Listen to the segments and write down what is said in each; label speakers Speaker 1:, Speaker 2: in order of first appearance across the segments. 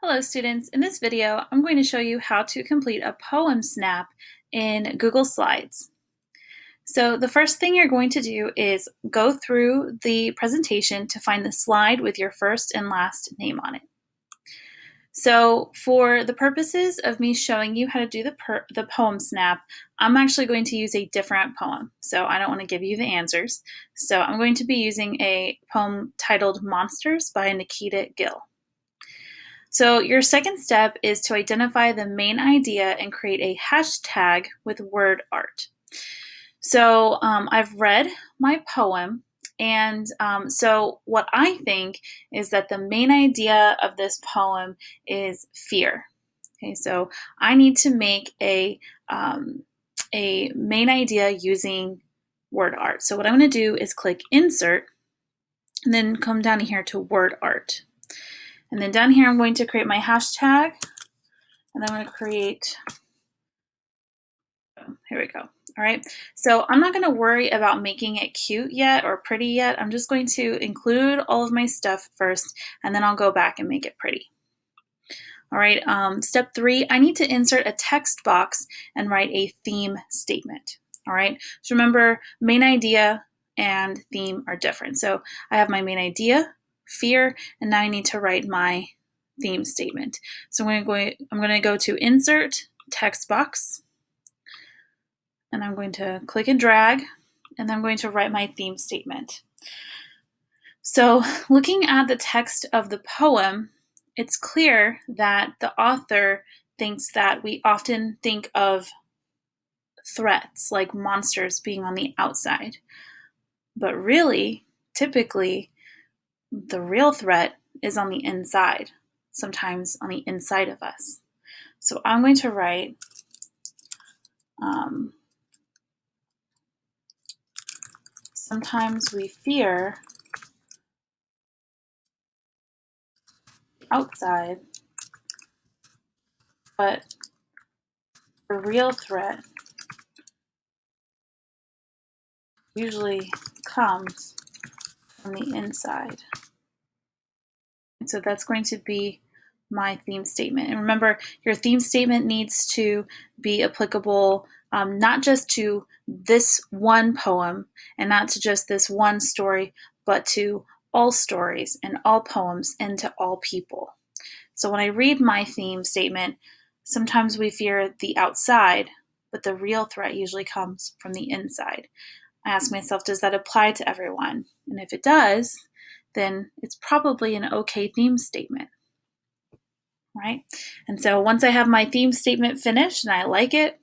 Speaker 1: Hello students, in this video I'm going to show you how to complete a Poemsnap in Google Slides. So the first thing you're going to do is go through the presentation to find the slide with your first and last name on it. So for the purposes of me showing you how to do the Poemsnap, I'm actually going to use a different poem. So I don't want to give you the answers. So I'm going to be using a poem titled Monsters by Nikita Gill. So your second step is to identify the main idea and create a hashtag with word art. So I've read my poem, and so what I think is that the main idea of this poem is fear. Okay, so I need to make a main idea using word art. So what I'm going to do is click Insert, and then come down here to Word Art. And then down here, I'm going to create my hashtag, and I'm going to create, here we go. All right, so I'm not going to worry about making it cute yet or pretty yet. I'm just going to include all of my stuff first, and then I'll go back and make it pretty. All right, step 3, I need to insert a text box and write a theme statement. All right, so remember, main idea and theme are different. So I have my main idea, fear, and now I need to write my theme statement. So I'm going to go to Insert, Text Box, and I'm going to click and drag, and then I'm going to write my theme statement. So looking at the text of the poem, it's clear that the author thinks that we often think of threats like monsters being on the outside. But really, typically, the real threat is on the inside, sometimes on the inside of us. So I'm going to write sometimes we fear outside, but the real threat usually comes from the inside. And so that's going to be my theme statement. And remember, your theme statement needs to be applicable not just to this one poem and not to just this one story, but to all stories and all poems and to all people. So when I read my theme statement, sometimes we fear the outside, but the real threat usually comes from the inside. I ask myself, does that apply to everyone? And if it does, then it's probably an okay theme statement, right? And so once I have my theme statement finished and I like it,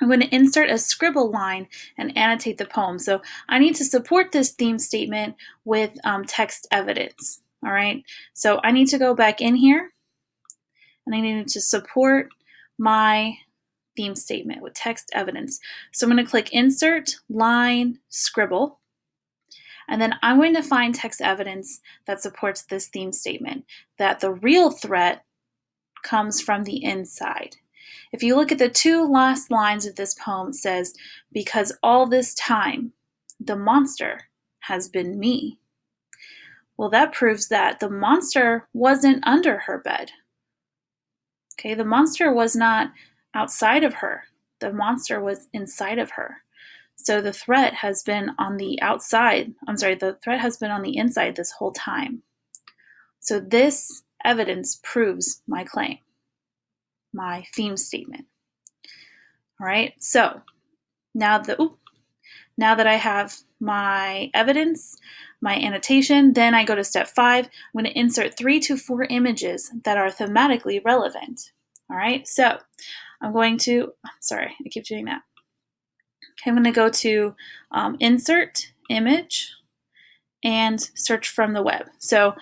Speaker 1: I'm going to insert a scribble line and annotate the poem. So I need to support this theme statement with text evidence, all right? So I need to go back in here, and I need to support my theme statement with text evidence. So I'm going to click Insert, Line, Scribble, and then I'm going to find text evidence that supports this theme statement, that the real threat comes from the inside. If you look at the two last lines of this poem, it says, "Because all this time, the monster has been me." Well, that proves that the monster wasn't under her bed. Okay, the monster was not outside of her. The monster was inside of her. So the threat has been on the outside. The threat has been on the inside this whole time. So this evidence proves my claim, my theme statement. All right, so now that I have my evidence, my annotation, then I go to step 5. I'm going to insert 3 to 4 images that are thematically relevant. All right, so I'm going to, sorry, I keep doing that. Okay, I'm going to go to Insert, Image, and search from the web. So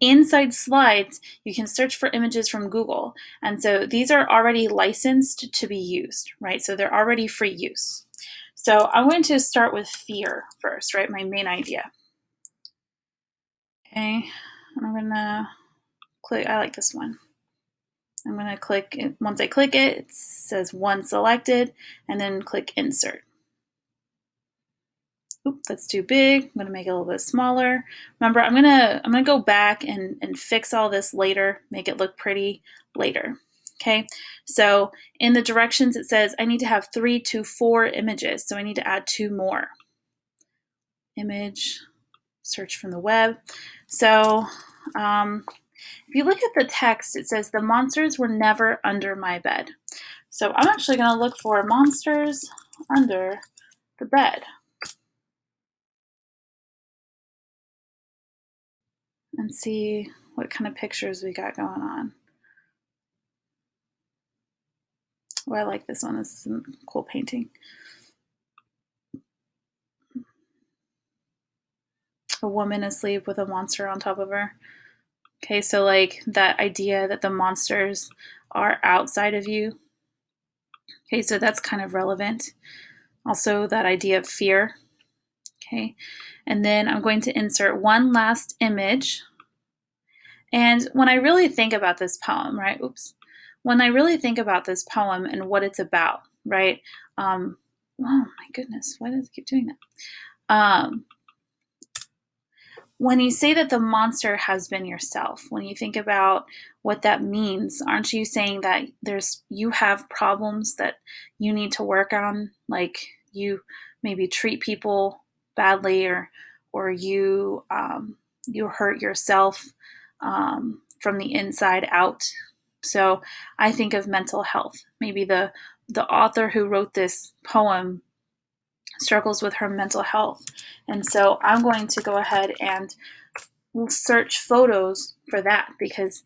Speaker 1: inside Slides, you can search for images from Google. And so these are already licensed to be used, right? So they're already free use. So I'm going to start with fear first, right? My main idea. Okay, and I'm gonna click, I like this one. I'm gonna click, once I click it, it says one selected, and then click Insert. Oop, that's too big. I'm gonna make it a little bit smaller. Remember, I'm gonna go back and fix all this later, make it look pretty later. Okay, so in the directions it says I need to have 3 to 4 images, so I need to add 2 more. Image, search from the web. So if you look at the text, it says the monsters were never under my bed. So I'm actually gonna look for monsters under the bed and see what kind of pictures we got going on. Oh, I like this one. This is a cool painting. A woman asleep with a monster on top of her. Okay, so like that idea that the monsters are outside of you. Okay, so that's kind of relevant. Also, that idea of fear. Okay, and then I'm going to insert one last image. And when I really think about this poem, right? Oops. When I really think about this poem and what it's about, right? Oh my goodness, why does it keep doing that? When you say that the monster has been yourself, when you think about what that means, aren't you saying that you have problems that you need to work on, like you maybe treat people badly, or you hurt yourself from the inside out? So I think of mental health. Maybe the author who wrote this poem struggles with her mental health. And so I'm going to go ahead and search photos for that, because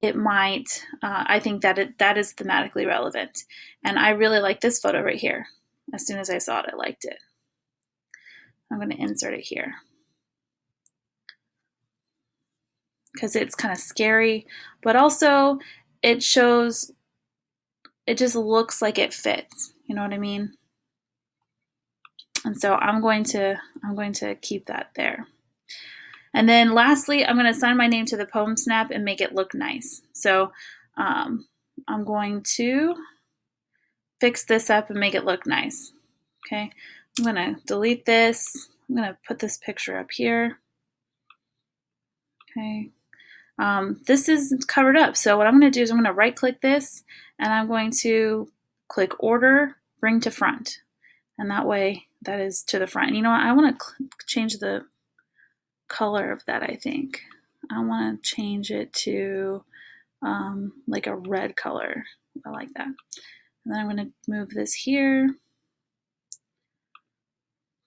Speaker 1: it might, I think that is thematically relevant. And I really like this photo right here. As soon as I saw it, I liked it. I'm going to insert it here because it's kind of scary, but also it shows, it just looks like it fits. You know what I mean? And so I'm going to keep that there. And then lastly, I'm going to assign my name to the Poemsnap and make it look nice. So I'm going to fix this up and make it look nice. Okay, I'm going to delete this. I'm going to put this picture up here. Okay, this is covered up. So what I'm going to do is I'm going to right click this and I'm going to click order, bring to front. And that way that is to the front. And you know what? I want to change the color of that, I think. I want to change it to like a red color. I like that. And then I'm going to move this here.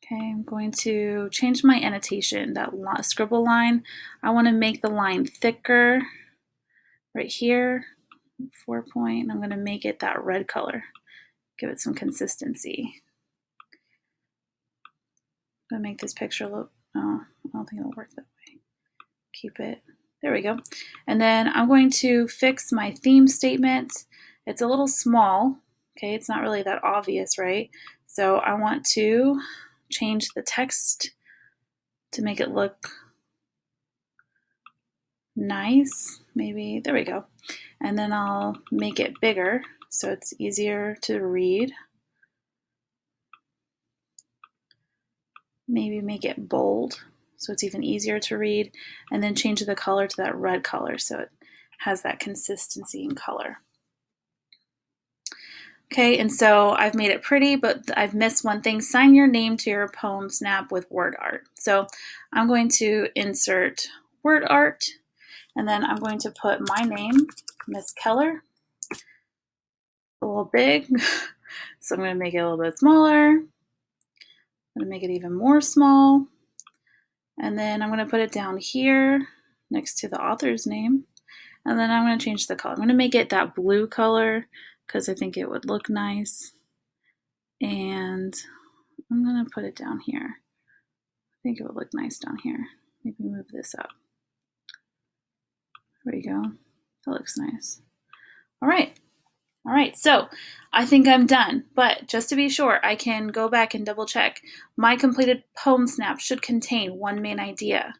Speaker 1: Okay, I'm going to change my annotation, that scribble line. I want to make the line thicker right here, 4 point. I'm going to make it that red color, give it some consistency. I'm going to make this picture look, oh, I don't think it'll work that way. Keep it, there we go. And then I'm going to fix my theme statement. It's a little small, okay, it's not really that obvious, right? So I want to change the text to make it look nice, maybe, there we go. And then I'll make it bigger so it's easier to read. Maybe make it bold so it's even easier to read, and then change the color to that red color so it has that consistency in color. Okay, and so I've made it pretty, but I've missed one thing. Sign your name to your Poemsnap with word art. So I'm going to insert word art, and then I'm going to put my name, Miss Keller, a little big. So I'm going to make it a little bit smaller. I'm going to make it even more small. And then I'm going to put it down here next to the author's name. And then I'm going to change the color. I'm going to make it that blue color because I think it would look nice. And I'm going to put it down here. I think it would look nice down here. Maybe move this up. There we go. That looks nice. All right. All right, so I think I'm done, but just to be sure, I can go back and double check. My completed Poemsnap should contain one main idea.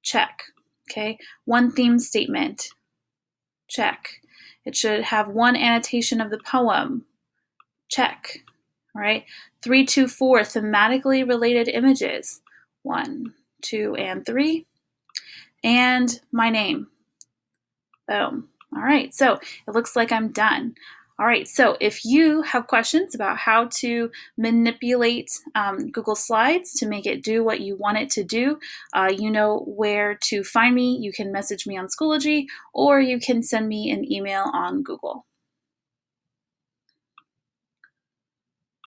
Speaker 1: Check. Okay. One theme statement. Check. It should have one annotation of the poem. Check. All right. 3, 2, 4, thematically related images. 1, 2, and 3. And my name. Boom. All right, so it looks like I'm done. All right, so if you have questions about how to manipulate Google Slides to make it do what you want it to do, you know where to find me. You can message me on Schoology, or you can send me an email on Google.